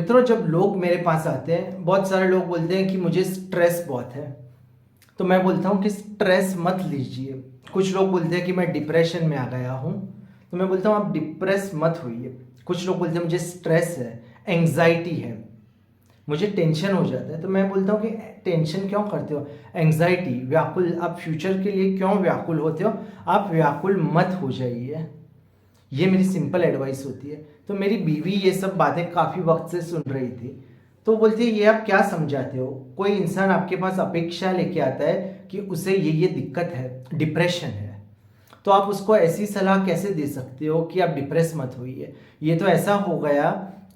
मित्रों, जब लोग मेरे पास आते हैं, बहुत सारे लोग बोलते हैं कि मुझे स्ट्रेस बहुत है। तो मैं बोलता हूँ कि स्ट्रेस मत लीजिए। कुछ लोग बोलते हैं कि मैं डिप्रेशन में आ गया हूँ, तो मैं बोलता हूँ आप डिप्रेस मत होइए। कुछ लोग बोलते हैं मुझे स्ट्रेस है, एंग्जाइटी है, मुझे टेंशन हो जाता है, तो मैं बोलता हूँ कि टेंशन क्यों करते हो, एंग्जाइटी, व्याकुल, आप फ्यूचर के लिए क्यों व्याकुल होते हो, आप व्याकुल मत हो जाइए। ये मेरी सिंपल एडवाइस होती है। तो मेरी बीवी ये सब बातें काफ़ी वक्त से सुन रही थी, तो बोलती है ये आप क्या समझाते हो। कोई इंसान आपके पास अपेक्षा लेके आता है कि उसे ये दिक्कत है, डिप्रेशन है, तो आप उसको ऐसी सलाह कैसे दे सकते हो कि आप डिप्रेस मत होइए। ये तो ऐसा हो गया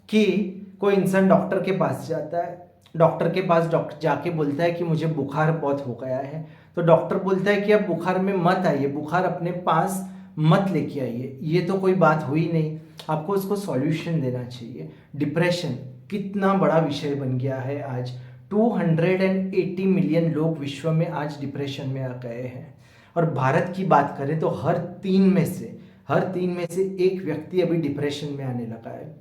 कि कोई इंसान डॉक्टर के पास जाता है, डॉक्टर के पास डॉक्टर जाके बोलता है कि मुझे बुखार बहुत हो गया है, तो डॉक्टर बोलता है कि आप बुखार में मत आइए, बुखार अपने पास मत लेके आइए। ये तो कोई बात हुई नहीं, आपको उसको सॉल्यूशन देना चाहिए। डिप्रेशन कितना बड़ा विषय बन गया है आज। 280 मिलियन लोग विश्व में आज डिप्रेशन में आ गए हैं, और भारत की बात करें तो हर तीन में से एक व्यक्ति अभी डिप्रेशन में आने लगा है।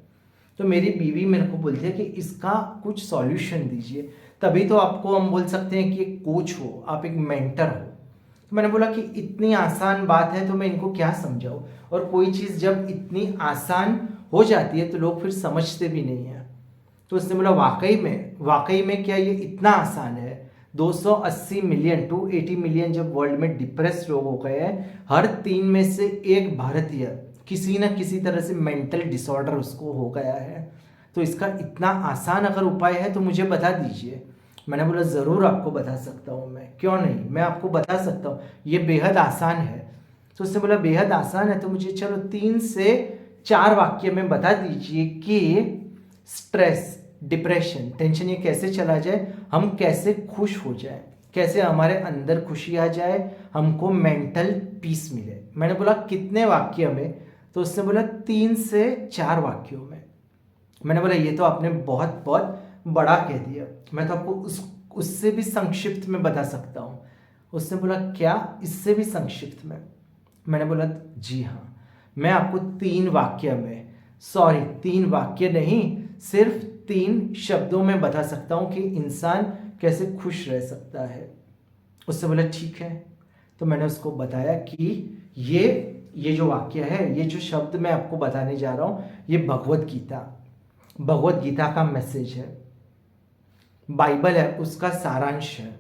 तो मेरी बीवी मेरे को बोलती है कि इसका कुछ सॉल्यूशन दीजिए। तभी तो आपको हम बोल सकते हैं कि एक कोच हो, आप एक मेंटर हो। तो मैंने बोला कि इतनी आसान बात है तो मैं इनको क्या समझाऊं, और कोई चीज़ जब इतनी आसान हो जाती है तो लोग फिर समझते भी नहीं है। तो उसने बोला वाकई में क्या ये इतना आसान है। 280 मिलियन 280 मिलियन जब वर्ल्ड में डिप्रेस लोग हो गए हैं, हर 3 में से एक भारतीय किसी न किसी तरह से मेंटल डिसऑर्डर उसको हो गया है। तो इसका इतना आसान अगर उपाय है तो मुझे बता दीजिए। मैंने बोला ज़रूर आपको बता सकता हूँ, मैं क्यों नहीं, मैं आपको बता सकता हूँ, ये बेहद आसान है। तो उसने बोला बेहद आसान है तो मुझे चलो 3 से 4 वाक्य में बता दीजिए कि स्ट्रेस, डिप्रेशन, टेंशन ये कैसे चला जाए, हम कैसे खुश हो जाए, कैसे हमारे अंदर खुशी आ जाए, हमको मेंटल पीस मिले। मैंने बोला कितने वाक्य में, तो उसने बोला 3 से 4 वाक्यों में। मैंने बोला ये तो आपने बहुत बहुत बड़ा कह दिया, मैं तो आपको उससे भी संक्षिप्त में बता सकता हूँ। उसने बोला क्या, इससे भी संक्षिप्त में। मैंने बोला जी हाँ, मैं आपको 3 वाक्य में, सॉरी 3 वाक्य नहीं, सिर्फ 3 शब्दों में बता सकता हूँ कि इंसान कैसे खुश रह सकता है। उससे बोला ठीक है। तो मैंने उसको बताया कि ये जो वाक्य है, ये जो शब्द मैं आपको बताने जा रहा हूँ, ये भगवत गीता का मैसेज है, बाइबल है उसका सारांश है,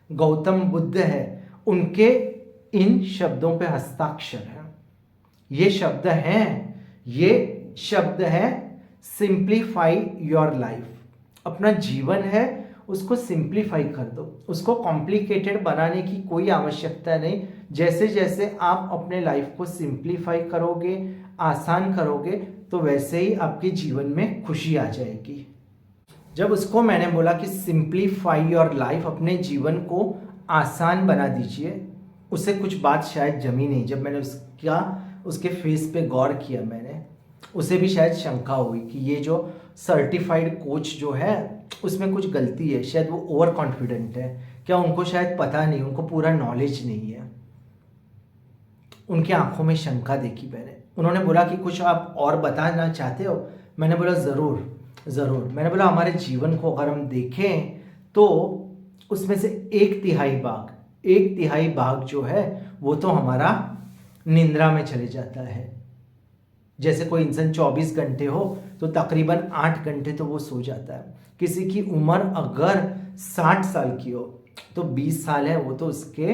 गौतम बुद्ध है उनके इन शब्दों पे हस्ताक्षर है। ये शब्द है सिंप्लीफाई योर लाइफ। अपना जीवन है उसको सिंप्लीफाई कर दो, उसको कॉम्प्लिकेटेड बनाने की कोई आवश्यकता नहीं। जैसे जैसे आप अपने लाइफ को सिंप्लीफाई करोगे, आसान करोगे, तो वैसे ही आपके जीवन में खुशी आ जाएगी। जब उसको मैंने बोला कि सिंप्लीफाई योर लाइफ, अपने जीवन को आसान बना दीजिए, उसे कुछ बात शायद जमी नहीं। जब मैंने उसके फेस पे गौर किया, मैंने उसे भी शायद शंका हुई कि ये जो सर्टिफाइड कोच जो है उसमें कुछ गलती है, शायद वो ओवर कॉन्फिडेंट है, क्या उनको शायद पता नहीं, उनको पूरा नॉलेज नहीं है। उनकी आंखों में शंका देखी मैंने। उन्होंने बोला कि कुछ आप और बताना चाहते हो। मैंने बोला ज़रूर। मैंने बोला हमारे जीवन को अगर हम देखें तो उसमें से 1/3 भाग जो है वो तो हमारा निंद्रा में चले जाता है। जैसे कोई इंसान 24 घंटे हो तो तकरीबन 8 घंटे तो वो सो जाता है। किसी की उम्र अगर 60 साल की हो तो 20 साल है वो तो उसके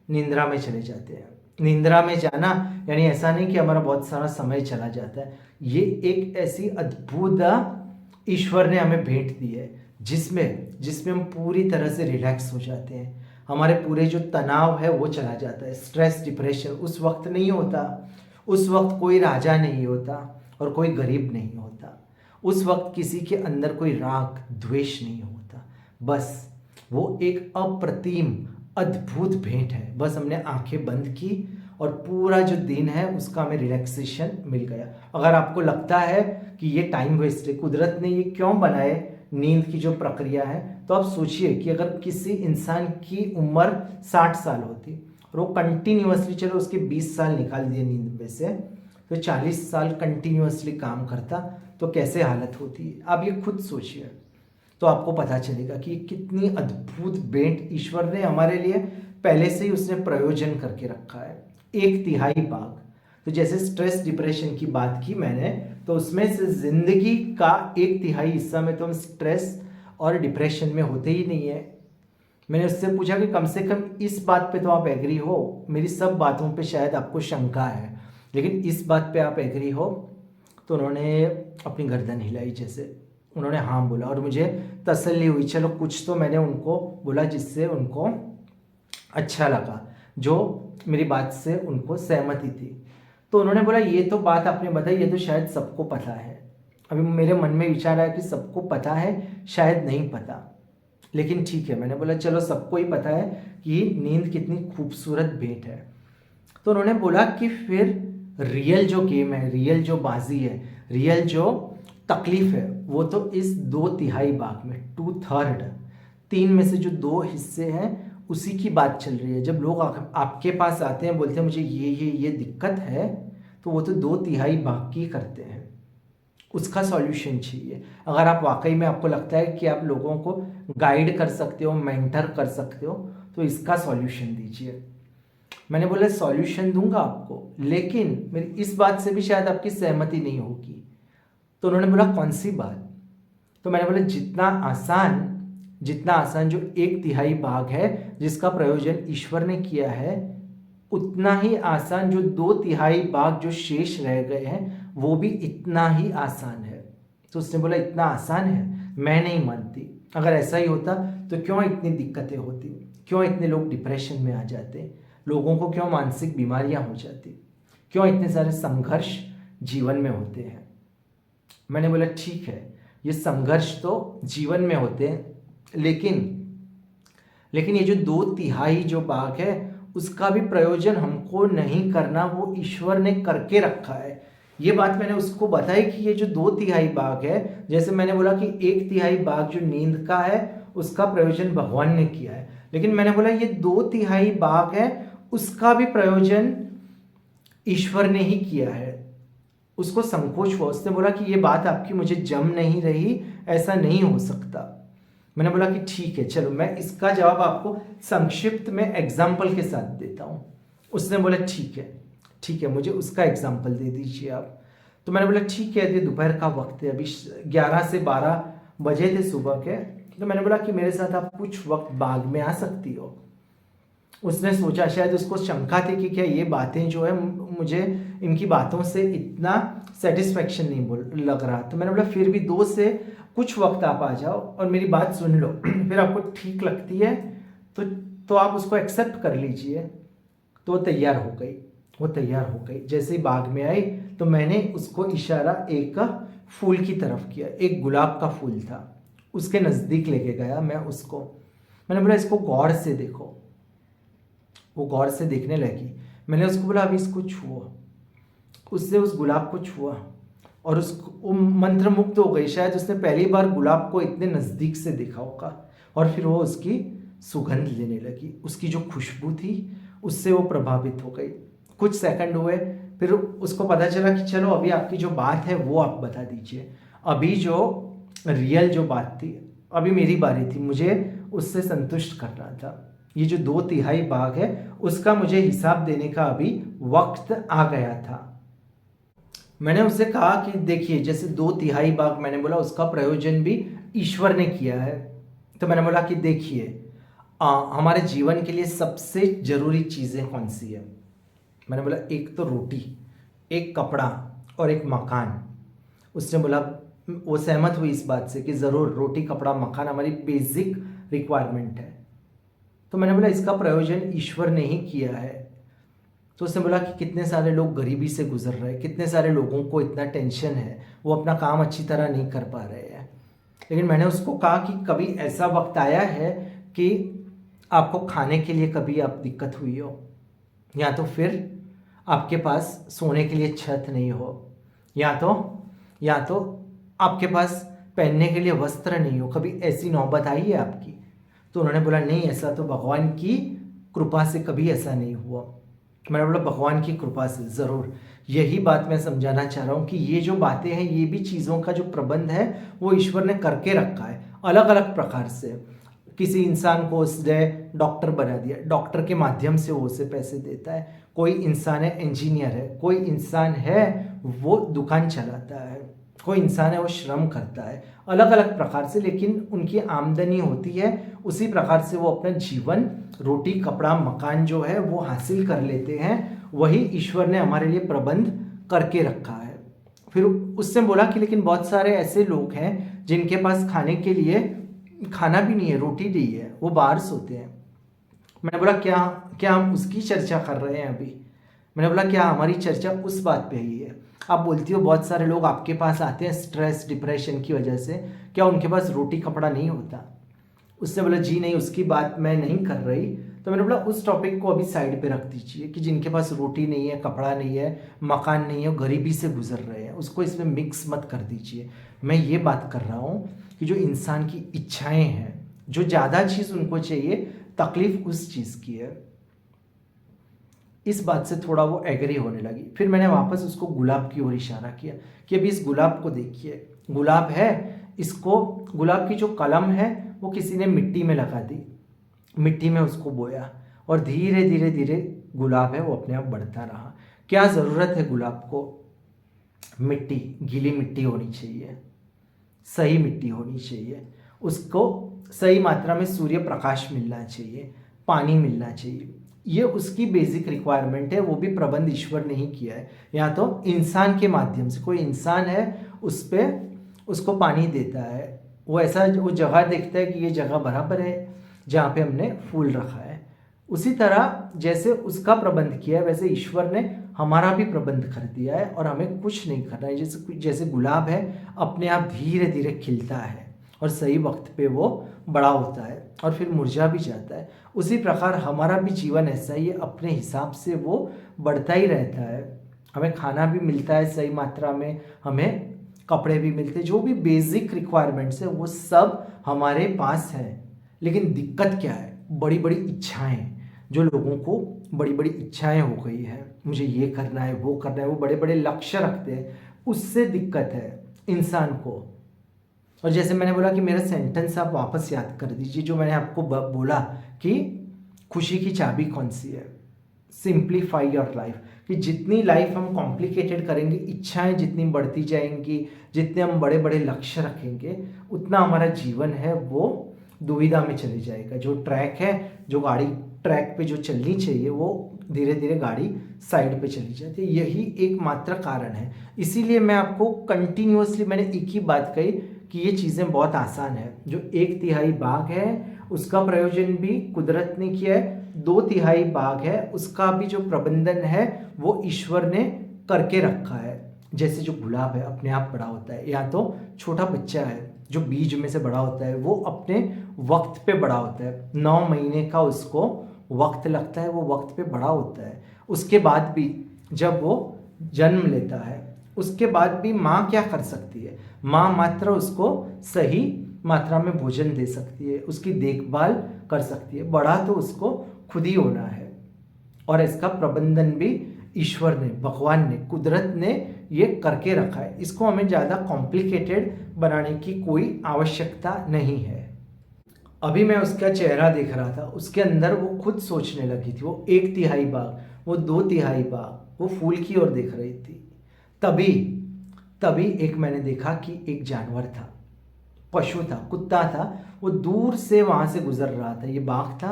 निंद्रा में चले जाते हैं। निंद्रा में जाना यानी ऐसा नहीं कि हमारा बहुत सारा समय चला जाता है। ये एक ऐसी अद्भुत ईश्वर ने हमें भेंट दी है जिसमें हम पूरी तरह से रिलैक्स हो जाते हैं। हमारे पूरे जो तनाव है वो चला जाता है। स्ट्रेस, डिप्रेशन उस वक्त नहीं होता। उस वक्त कोई राजा नहीं होता और कोई गरीब नहीं होता। उस वक्त किसी के अंदर कोई राग द्वेष नहीं होता। बस वो एक अप्रतिम अद्भुत भेंट है। बस हमने आंखें बंद की और पूरा जो दिन है उसका हमें रिलैक्सेशन मिल गया। अगर आपको लगता है कि ये टाइम वेस्ट है, कुदरत ने ये क्यों बनाए, नींद की जो प्रक्रिया है, तो आप सोचिए कि अगर किसी इंसान की उम्र 60 साल होती और वो कंटिन्यूअसली, चलो उसके 20 साल निकाल दिए नींद में से, तो 40 साल कंटिन्यूअसली काम करता, तो कैसे हालत होती है, आप ये खुद सोचिए। तो आपको पता चलेगा कि कितनी अद्भुत भेंट ईश्वर ने हमारे लिए पहले से ही उसने प्रयोजन करके रखा है। 1/3 भाग, तो जैसे स्ट्रेस डिप्रेशन की बात की मैंने, तो उसमें से जिंदगी का 1/3 हिस्सा में तो हम स्ट्रेस और डिप्रेशन में होते ही नहीं है। मैंने उससे पूछा कि कम से कम इस बात पे तो आप एग्री हो, मेरी सब बातों पे शायद आपको शंका है, लेकिन इस बात पे आप एग्री हो? तो उन्होंने अपनी गर्दन हिलाई, जैसे उन्होंने हाँ बोला, और मुझे तसल्ली हुई, चलो कुछ तो मैंने उनको बोला जिससे उनको अच्छा लगा, जो मेरी बात से उनको सहमति थी। तो उन्होंने बोला ये तो बात आपने बताई, ये तो शायद सबको पता है। अभी मेरे मन में विचार आया कि सबको पता है, शायद नहीं पता, लेकिन ठीक है। मैंने बोला चलो सबको ही पता है कि नींद कितनी खूबसूरत भेंट है। तो उन्होंने बोला कि फिर रियल जो गेम है, रियल जो बाजी है, रियल जो तकलीफ है, वो तो इस 2/3 भाग में, 2/3, 3 में से जो 2 हिस्से हैं उसी की बात चल रही है। जब लोग आपके पास आते हैं, बोलते हैं मुझे ये दिक्कत है, तो वो तो 2/3 भाग की करते हैं, उसका सॉल्यूशन चाहिए। अगर आप वाकई में आपको लगता है कि आप लोगों को गाइड कर सकते हो, मेंटर कर सकते हो, तो इसका सॉल्यूशन दीजिए। मैंने बोला सॉल्यूशन दूंगा आपको, लेकिन मेरी इस बात से भी शायद आपकी सहमति नहीं होगी। तो उन्होंने बोला कौन सी बात? तो मैंने बोला जितना आसान जो 1/3 भाग है जिसका प्रयोजन ईश्वर ने किया है, उतना ही आसान जो 2/3 भाग जो शेष रह गए हैं, वो भी इतना ही आसान है। तो उसने बोला इतना आसान है? मैं नहीं मानती। अगर ऐसा ही होता तो क्यों इतनी दिक्कतें होती, क्यों इतने लोग डिप्रेशन में आ जाते, लोगों को क्यों मानसिक बीमारियां हो जाती, क्यों इतने सारे संघर्ष जीवन में होते हैं? मैंने बोला ठीक है, ये संघर्ष तो जीवन में होते हैं, लेकिन ये जो 2/3 जो भाग है उसका भी प्रयोजन हमको नहीं करना, वो ईश्वर ने करके रखा है। ये बात मैंने उसको बताई कि ये जो 2/3 भाग है, जैसे मैंने बोला कि 1/3 भाग जो नींद का है उसका प्रयोजन भगवान ने किया है, लेकिन मैंने बोला ये 2/3 भाग है उसका भी प्रयोजन ईश्वर ने ही किया है। उसको संकोच हुआ, उसने बोला कि ये बात आपकी मुझे जम नहीं रही, ऐसा नहीं हो सकता। मैंने बोला कि ठीक है, चलो मैं इसका जवाब आपको संक्षिप्त में एग्जाम्पल के साथ देता हूँ। उसने बोला ठीक है, मुझे उसका एग्जाम्पल दे दीजिए आप। तो मैंने बोला ठीक है, ये दोपहर का वक्त है, अभी 11 से 12 बजे थे सुबह के। तो मैंने बोला कि मेरे साथ आप कुछ वक्त बाग में आ सकती हो। उसने सोचा, शायद उसको शंका थी कि क्या ये बातें जो है, मुझे इनकी बातों से इतना सेटिस्फेक्शन नहीं लग रहा। तो मैंने बोला फिर भी 2 से कुछ वक्त आप आ जाओ और मेरी बात सुन लो, फिर आपको ठीक लगती है तो आप उसको एक्सेप्ट कर लीजिए। तो वो तैयार हो गई। जैसे ही बाग में आई तो मैंने उसको इशारा एक फूल की तरफ किया, एक गुलाब का फूल था, उसके नज़दीक लेके गया मैं उसको। मैंने बोला इसको गौर से देखो। वो गौर से देखने लगी। मैंने उसको बोला अभी इसको छुओ। उसने उस गुलाब को छुआ और वो मंत्रमुग्ध हो गई। शायद उसने पहली बार गुलाब को इतने नज़दीक से देखा होगा, और फिर वो उसकी सुगंध लेने लगी। उसकी जो खुशबू थी उससे वो प्रभावित हो गई। कुछ सेकंड हुए, फिर उसको पता चला कि चलो अभी आपकी जो बात है वो आप बता दीजिए। अभी जो रियल जो बात थी, अभी मेरी बारी थी, मुझे उससे संतुष्ट करना था। ये जो 2/3 भाग है उसका मुझे हिसाब देने का अभी वक्त आ गया था। मैंने उससे कहा कि देखिए, जैसे 2/3 भाग मैंने बोला उसका प्रयोजन भी ईश्वर ने किया है। तो मैंने बोला कि देखिए, हमारे जीवन के लिए सबसे जरूरी चीज़ें कौन सी है? मैंने बोला एक तो रोटी, एक कपड़ा और एक मकान। उसने बोला, वो सहमत हुई इस बात से कि ज़रूर रोटी, कपड़ा, मकान हमारी बेसिक रिक्वायरमेंट है। तो मैंने बोला इसका प्रयोजन ईश्वर ने ही किया है। तो उसने बोला कि कितने सारे लोग गरीबी से गुजर रहे हैं, कितने सारे लोगों को इतना टेंशन है, वो अपना काम अच्छी तरह नहीं कर पा रहे हैं। लेकिन मैंने उसको कहा कि कभी ऐसा वक्त आया है कि आपको खाने के लिए कभी आप दिक्कत हुई हो, या तो फिर आपके पास सोने के लिए छत नहीं हो, या तो आपके पास पहनने के लिए वस्त्र नहीं हो, कभी ऐसी नौबत आई है आपकी? तो उन्होंने बोला नहीं, ऐसा तो भगवान की कृपा से कभी ऐसा नहीं हुआ। मैंने बोला भगवान की कृपा से ज़रूर। यही बात मैं समझाना चाह रहा हूँ कि ये जो बातें हैं, ये भी चीज़ों का जो प्रबंध है वो ईश्वर ने करके रखा है अलग अलग प्रकार से। किसी इंसान को उसने डॉक्टर बना दिया, डॉक्टर के माध्यम से वो उसे पैसे देता है। कोई इंसान है इंजीनियर है, कोई इंसान है वो दुकान चलाता है, कोई इंसान है वो श्रम करता है, अलग अलग प्रकार से, लेकिन उनकी आमदनी होती है। उसी प्रकार से वो अपना जीवन, रोटी कपड़ा मकान जो है वो हासिल कर लेते हैं। वही ईश्वर ने हमारे लिए प्रबंध करके रखा है। फिर उससे बोला कि लेकिन बहुत सारे ऐसे लोग हैं जिनके पास खाने के लिए खाना भी नहीं है, रोटी नहीं है, वो बाहर सोते हैं। मैंने बोला क्या क्या हम उसकी चर्चा कर रहे हैं अभी? मैंने बोला क्या हमारी चर्चा उस बात पे ही है? आप बोलती हो बहुत सारे लोग आपके पास आते हैं स्ट्रेस डिप्रेशन की वजह से, क्या उनके पास रोटी कपड़ा नहीं होता? उसने बोला जी नहीं, उसकी बात मैं नहीं कर रही। तो मैंने बोला उस टॉपिक को अभी साइड पे रख दीजिए कि जिनके पास रोटी नहीं है, कपड़ा नहीं है, मकान नहीं है, गरीबी से गुजर रहे हैं, उसको इसमें मिक्स मत कर दीजिए। मैं ये बात कर रहा हूँ कि जो इंसान की इच्छाएं हैं, जो ज़्यादा चीज़ उनको चाहिए, तकलीफ उस चीज़ की है। इस बात से थोड़ा वो एग्री होने लगी। फिर मैंने वापस उसको गुलाब की ओर इशारा किया कि अभी इस गुलाब को देखिए, गुलाब है, इसको गुलाब की जो कलम है वो किसी ने मिट्टी में लगा दी, मिट्टी में उसको बोया और धीरे धीरे धीरे गुलाब है वो अपने आप बढ़ता रहा। क्या ज़रूरत है गुलाब को? मिट्टी, गीली मिट्टी होनी चाहिए, सही मिट्टी होनी चाहिए, उसको सही मात्रा में सूर्य प्रकाश मिलना चाहिए, पानी मिलना चाहिए। ये उसकी बेसिक रिक्वायरमेंट है, वो भी प्रबंध ईश्वर ने ही किया है। या तो इंसान के माध्यम से, कोई इंसान है उस पर उसको पानी देता है, वो ऐसा वो जगह देखता है कि ये जगह बराबर है जहाँ पे हमने फूल रखा है। उसी तरह जैसे उसका प्रबंध किया है वैसे ईश्वर ने हमारा भी प्रबंध कर दिया है और हमें कुछ नहीं करना है। जैसे जैसे गुलाब है अपने आप धीरे धीरे खिलता है और सही वक्त पे वो बड़ा होता है और फिर मुरझा भी जाता है, उसी प्रकार हमारा भी जीवन ऐसा ही है, अपने हिसाब से वो बढ़ता ही रहता है। हमें खाना भी मिलता है सही मात्रा में, हमें कपड़े भी मिलते हैं, जो भी बेसिक रिक्वायरमेंट्स है वो सब हमारे पास है। लेकिन दिक्कत क्या है? बड़ी बड़ी इच्छाएं, जो लोगों को बड़ी बड़ी इच्छाएं हो गई है, मुझे ये करना है वो करना है, वो बड़े बड़े लक्ष्य रखते हैं, उससे दिक्कत है इंसान को। और जैसे मैंने बोला कि मेरा सेंटेंस आप वापस याद कर दीजिए जो मैंने आपको बोला कि खुशी की चाबी कौन सी है? Simplify your life. कि जितनी लाइफ हम कॉम्प्लिकेटेड करेंगे, इच्छाएं जितनी बढ़ती जाएंगी, जितने हम बड़े बड़े लक्ष्य रखेंगे, उतना हमारा जीवन है वो दुविधा में चले जाएगा। जो ट्रैक है, जो गाड़ी ट्रैक पे जो चलनी चाहिए वो धीरे धीरे गाड़ी साइड पे चली जाती है। यही एकमात्र कारण है। इसीलिए मैं आपको कंटिन्यूअसली मैंने एक ही बात कही कि ये चीज़ें बहुत आसान है। जो 1/3 भाग है उसका प्रयोजन भी कुदरत ने किया है, 2/3 भाग है उसका भी जो प्रबंधन है वो ईश्वर ने करके रखा है। जैसे जो गुलाब है अपने आप बड़ा होता है, या तो छोटा बच्चा है जो बीज में से बड़ा होता है वो अपने वक्त पे बड़ा होता है, 9 महीने का उसको वक्त लगता है, वो वक्त पे बड़ा होता है। उसके बाद भी जब वो जन्म लेता है उसके बाद भी माँ क्या कर सकती है? माँ मात्र उसको सही मात्रा में भोजन दे सकती है, उसकी देखभाल कर सकती है, बड़ा तो उसको खुद ही होना है। और इसका प्रबंधन भी ईश्वर ने, भगवान ने, कुदरत ने ये करके रखा है। इसको हमें ज़्यादा कॉम्प्लिकेटेड बनाने की कोई आवश्यकता नहीं है। अभी मैं उसका चेहरा देख रहा था, उसके अंदर वो खुद सोचने लगी थी। वो 1/3 भाग, वो 2/3 भाग वो फूल की ओर देख रही थी। तभी तभी एक मैंने देखा कि एक जानवर था, पशु था, कुत्ता था, वो दूर से वहाँ से गुजर रहा था। ये बाघ था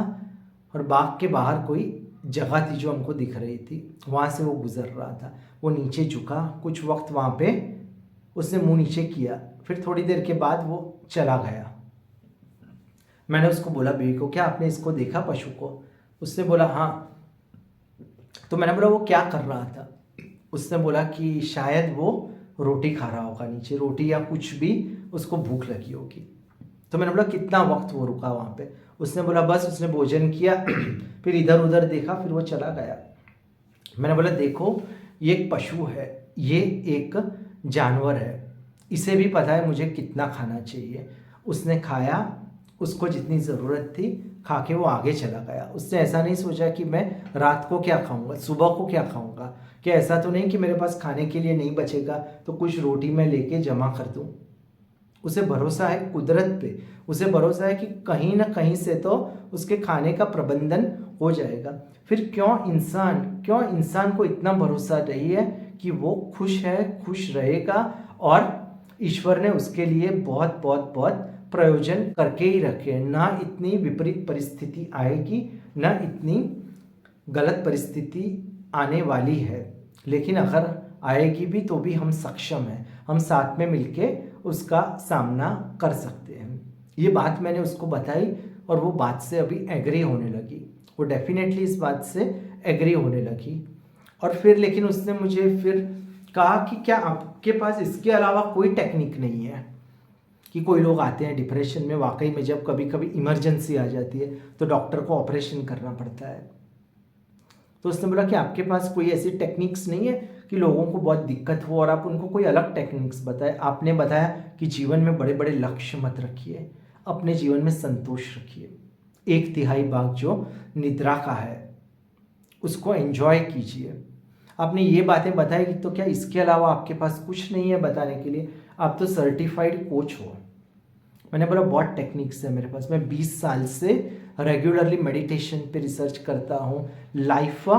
और बाघ के बाहर कोई जगह थी जो हमको दिख रही थी, वहाँ से वो गुजर रहा था। वो नीचे झुका, कुछ वक्त वहाँ पे उसने मुंह नीचे किया, फिर थोड़ी देर के बाद वो चला गया। मैंने उसको बोला बीवी को, क्या आपने इसको देखा पशु को? उसने बोला हाँ। तो मैंने बोला वो क्या कर रहा था? उसने बोला कि शायद वो रोटी खा रहा होगा नीचे, रोटी या कुछ भी, उसको भूख लगी होगी। तो मैंने बोला कितना वक्त वो रुका वहाँ पे? उसने बोला बस उसने भोजन किया फिर इधर उधर देखा, फिर वो चला गया। मैंने बोला देखो ये एक पशु है, ये एक जानवर है, इसे भी पता है मुझे कितना खाना चाहिए। उसने खाया, उसको जितनी ज़रूरत थी खा के वो आगे चला गया। उसने ऐसा नहीं सोचा कि मैं रात को क्या खाऊंगा, सुबह को क्या खाऊंगा, क्या ऐसा तो नहीं कि मेरे पास खाने के लिए नहीं बचेगा तो कुछ रोटी मैं लेके जमा कर दूं। उसे भरोसा है कुदरत पे, उसे भरोसा है कि कहीं ना कहीं से तो उसके खाने का प्रबंधन हो जाएगा। फिर क्यों इंसान को इतना भरोसा नहीं है कि वो खुश है, खुश रहेगा, और ईश्वर ने उसके लिए बहुत बहुत बहुत प्रयोजन करके ही रखे हैं। ना इतनी विपरीत परिस्थिति आएगी, ना इतनी गलत परिस्थिति आने वाली है, लेकिन अगर आएगी भी तो भी हम सक्षम हैं, हम साथ में मिलके उसका सामना कर सकते हैं। ये बात मैंने उसको बताई और वो बात से अभी एग्री होने लगी, वो डेफिनेटली इस बात से एग्री होने लगी। और फिर लेकिन उसने मुझे फिर कहा कि क्या आपके पास इसके अलावा कोई टेक्निक नहीं है? कि कोई लोग आते हैं डिप्रेशन में, वाकई में जब कभी कभी इमरजेंसी आ जाती है तो डॉक्टर को ऑपरेशन करना पड़ता है। तो उसने बोला कि आपके पास कोई ऐसी टेक्निक्स नहीं है कि लोगों को बहुत दिक्कत हो और आप उनको कोई अलग टेक्निक्स बताएं। आपने बताया कि जीवन में बड़े बड़े लक्ष्य मत रखिए, अपने जीवन में संतोष रखिए। 1/3 भाग जो निद्रा का है उसको एंजॉय कीजिए। आपने ये बातें बताई कि तो क्या इसके अलावा आपके पास कुछ नहीं है बताने के लिए? आप तो सर्टिफाइड कोच हो। मैंने बोला बहुत टेक्निक्स है मेरे पास, मैं 20 साल से रेगुलरली मेडिटेशन पे रिसर्च करता हूँ, लाइफ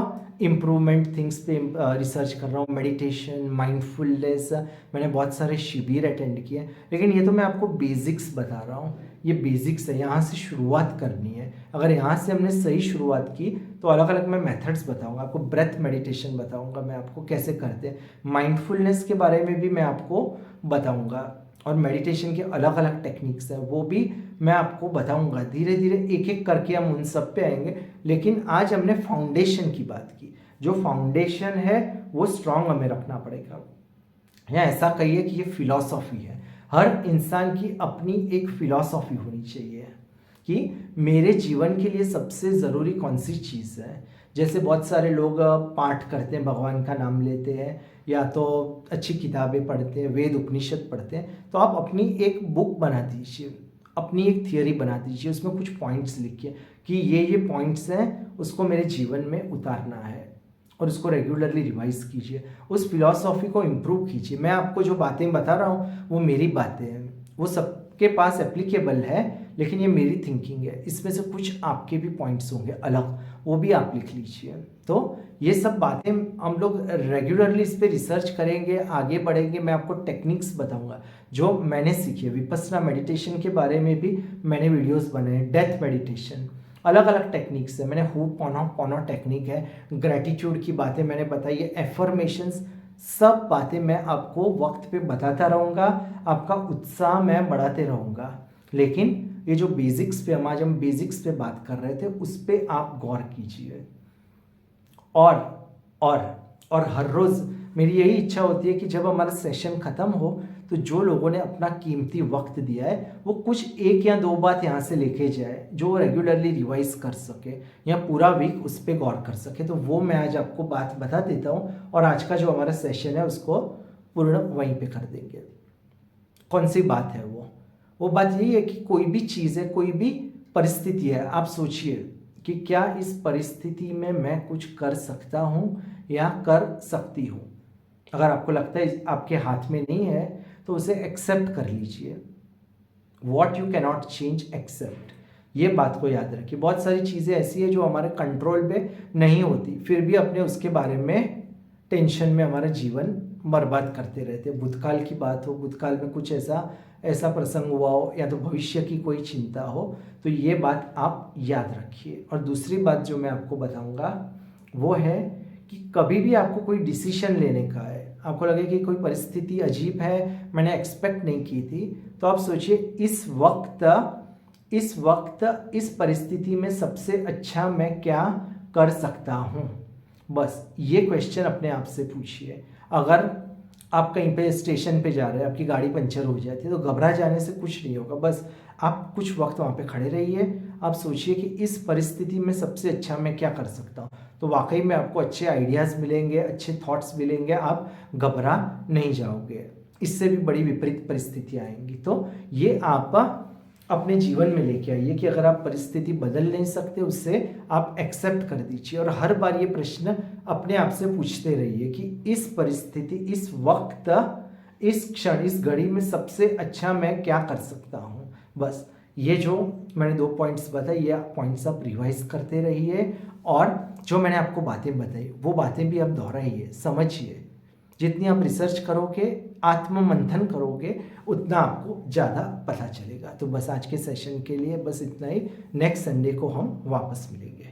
इम्प्रूवमेंट थिंग्स पे रिसर्च कर रहा हूँ, मेडिटेशन, माइंडफुलनेस, मैंने बहुत सारे शिविर अटेंड किए। लेकिन ये तो मैं आपको बेसिक्स बता रहा हूँ, ये बेसिक्स है, यहाँ से शुरुआत करनी है। अगर यहाँ से हमने सही शुरुआत की तो अलग अलग मैं मेथड्स बताऊंगा आपको, ब्रेथ मेडिटेशन बताऊंगा मैं आपको कैसे करते हैं, माइंडफुलनेस के बारे में भी मैं आपको बताऊंगा, और मेडिटेशन के अलग अलग टेक्निक्स हैं वो भी मैं आपको बताऊंगा। धीरे धीरे एक एक करके हम उन सब पे आएंगे। लेकिन आज हमने फाउंडेशन की बात की, जो फाउंडेशन है वो स्ट्रांग हमें रखना पड़ेगा। या ऐसा कहिए कि ये फिलॉसफी है, हर इंसान की अपनी एक फिलॉसफी होनी चाहिए कि मेरे जीवन के लिए सबसे ज़रूरी कौन सी चीज़ है। जैसे बहुत सारे लोग पाठ करते हैं, भगवान का नाम लेते हैं, या तो अच्छी किताबें पढ़ते हैं, वेद उपनिषद पढ़ते हैं, तो आप अपनी एक बुक बना दीजिए, अपनी एक थियोरी बना दीजिए, उसमें कुछ पॉइंट्स लिखिए कि ये पॉइंट्स हैं, उसको मेरे जीवन में उतारना है, और उसको रेगुलरली रिवाइज कीजिए, उस फिलॉसफी को इम्प्रूव कीजिए। मैं आपको जो बातें बता रहा हूँ वो मेरी बातें हैं, वो सबके पास एप्लीकेबल है, लेकिन ये मेरी थिंकिंग है। इसमें से कुछ आपके भी पॉइंट्स होंगे अलग, वो भी आप लिख लीजिए। तो ये सब बातें हम लोग रेगुलरली इस पर रिसर्च करेंगे, आगे बढ़ेंगे। मैं आपको टेक्निक्स बताऊंगा जो मैंने सीखी है। विपस्सना मेडिटेशन के बारे में भी मैंने वीडियोस बनाए, डेथ मेडिटेशन, अलग अलग टेक्निक्स है। मैंने होपोनोपोनो टेक्निक है, ग्रेटिट्यूड की बातें मैंने बताई है, एफर्मेशंस, सब बातें मैं आपको वक्त पे बताता रहूँगा, आपका उत्साह मैं बढ़ाते रहूँगा। लेकिन ये जो बेसिक्स पे आज हम बेसिक्स पे बात कर रहे थे, उस पे आप गौर कीजिए। और हर रोज़ मेरी यही इच्छा होती है कि जब हमारा सेशन ख़त्म हो तो जो लोगों ने अपना कीमती वक्त दिया है वो कुछ 1 या 2 बात यहाँ से लेके जाए जो रेगुलरली रिवाइज कर सके या पूरा वीक उस पर गौर कर सके। तो वो मैं आज आपको बात बता देता हूँ, और आज का जो हमारा सेशन है उसको पूर्ण वहीं पे कर देंगे। कौन सी बात है वो बात यही है कि कोई भी चीज़ है, कोई भी परिस्थिति है, आप सोचिए कि क्या इस परिस्थिति में मैं कुछ कर सकता हूँ या कर सकती हूँ। अगर आपको लगता है आपके हाथ में नहीं है तो उसे एक्सेप्ट कर लीजिए। What you cannot change accept, ये बात को याद रखिए। बहुत सारी चीज़ें ऐसी है जो हमारे कंट्रोल पे नहीं होती, फिर भी अपने उसके बारे में टेंशन में हमारा जीवन बर्बाद करते रहते हैं। भूतकाल की बात हो, भूतकाल में कुछ ऐसा प्रसंग हुआ हो, या तो भविष्य की कोई चिंता हो, तो ये बात आप याद रखिए। और दूसरी बात जो मैं आपको बताऊंगा वो है कि कभी भी आपको कोई डिसीजन लेने का है, आपको लगे कि कोई परिस्थिति अजीब है, मैंने एक्सपेक्ट नहीं की थी, तो आप सोचिए इस वक्त इस परिस्थिति में सबसे अच्छा मैं क्या कर सकता हूँ। बस ये क्वेश्चन अपने आप से पूछिए। अगर आप कहीं पे स्टेशन पे जा रहे हैं, आपकी गाड़ी पंचर हो जाती है, तो घबरा जाने से कुछ नहीं होगा। बस आप कुछ वक्त वहाँ पे खड़े रहिए, आप सोचिए कि इस परिस्थिति में सबसे अच्छा मैं क्या कर सकता हूँ, तो वाकई में आपको अच्छे आइडियाज़ मिलेंगे, अच्छे थॉट्स मिलेंगे, आप घबरा नहीं जाओगे। इससे भी बड़ी विपरीत परिस्थितियाँ आएंगी। तो ये आप अपने जीवन में लेके आइए कि अगर आप परिस्थिति बदल नहीं सकते, उससे आप एक्सेप्ट कर दीजिए। और हर बार ये प्रश्न अपने आप से पूछते रहिए कि इस परिस्थिति, इस वक्त, इस क्षण, इस घड़ी में सबसे अच्छा मैं क्या कर सकता हूँ। बस ये जो मैंने 2 पॉइंट्स बताए, ये पॉइंट्स आप रिवाइज करते रहिए, और जो मैंने आपको बातें बताई वो बातें भी आप दोहराइए, समझिए। जितनी आप रिसर्च करोगे, आत्म मंथन करोगे, उतना आपको ज़्यादा पता चलेगा। तो बस आज के सेशन के लिए बस इतना ही। नेक्स्ट संडे को हम वापस मिलेंगे।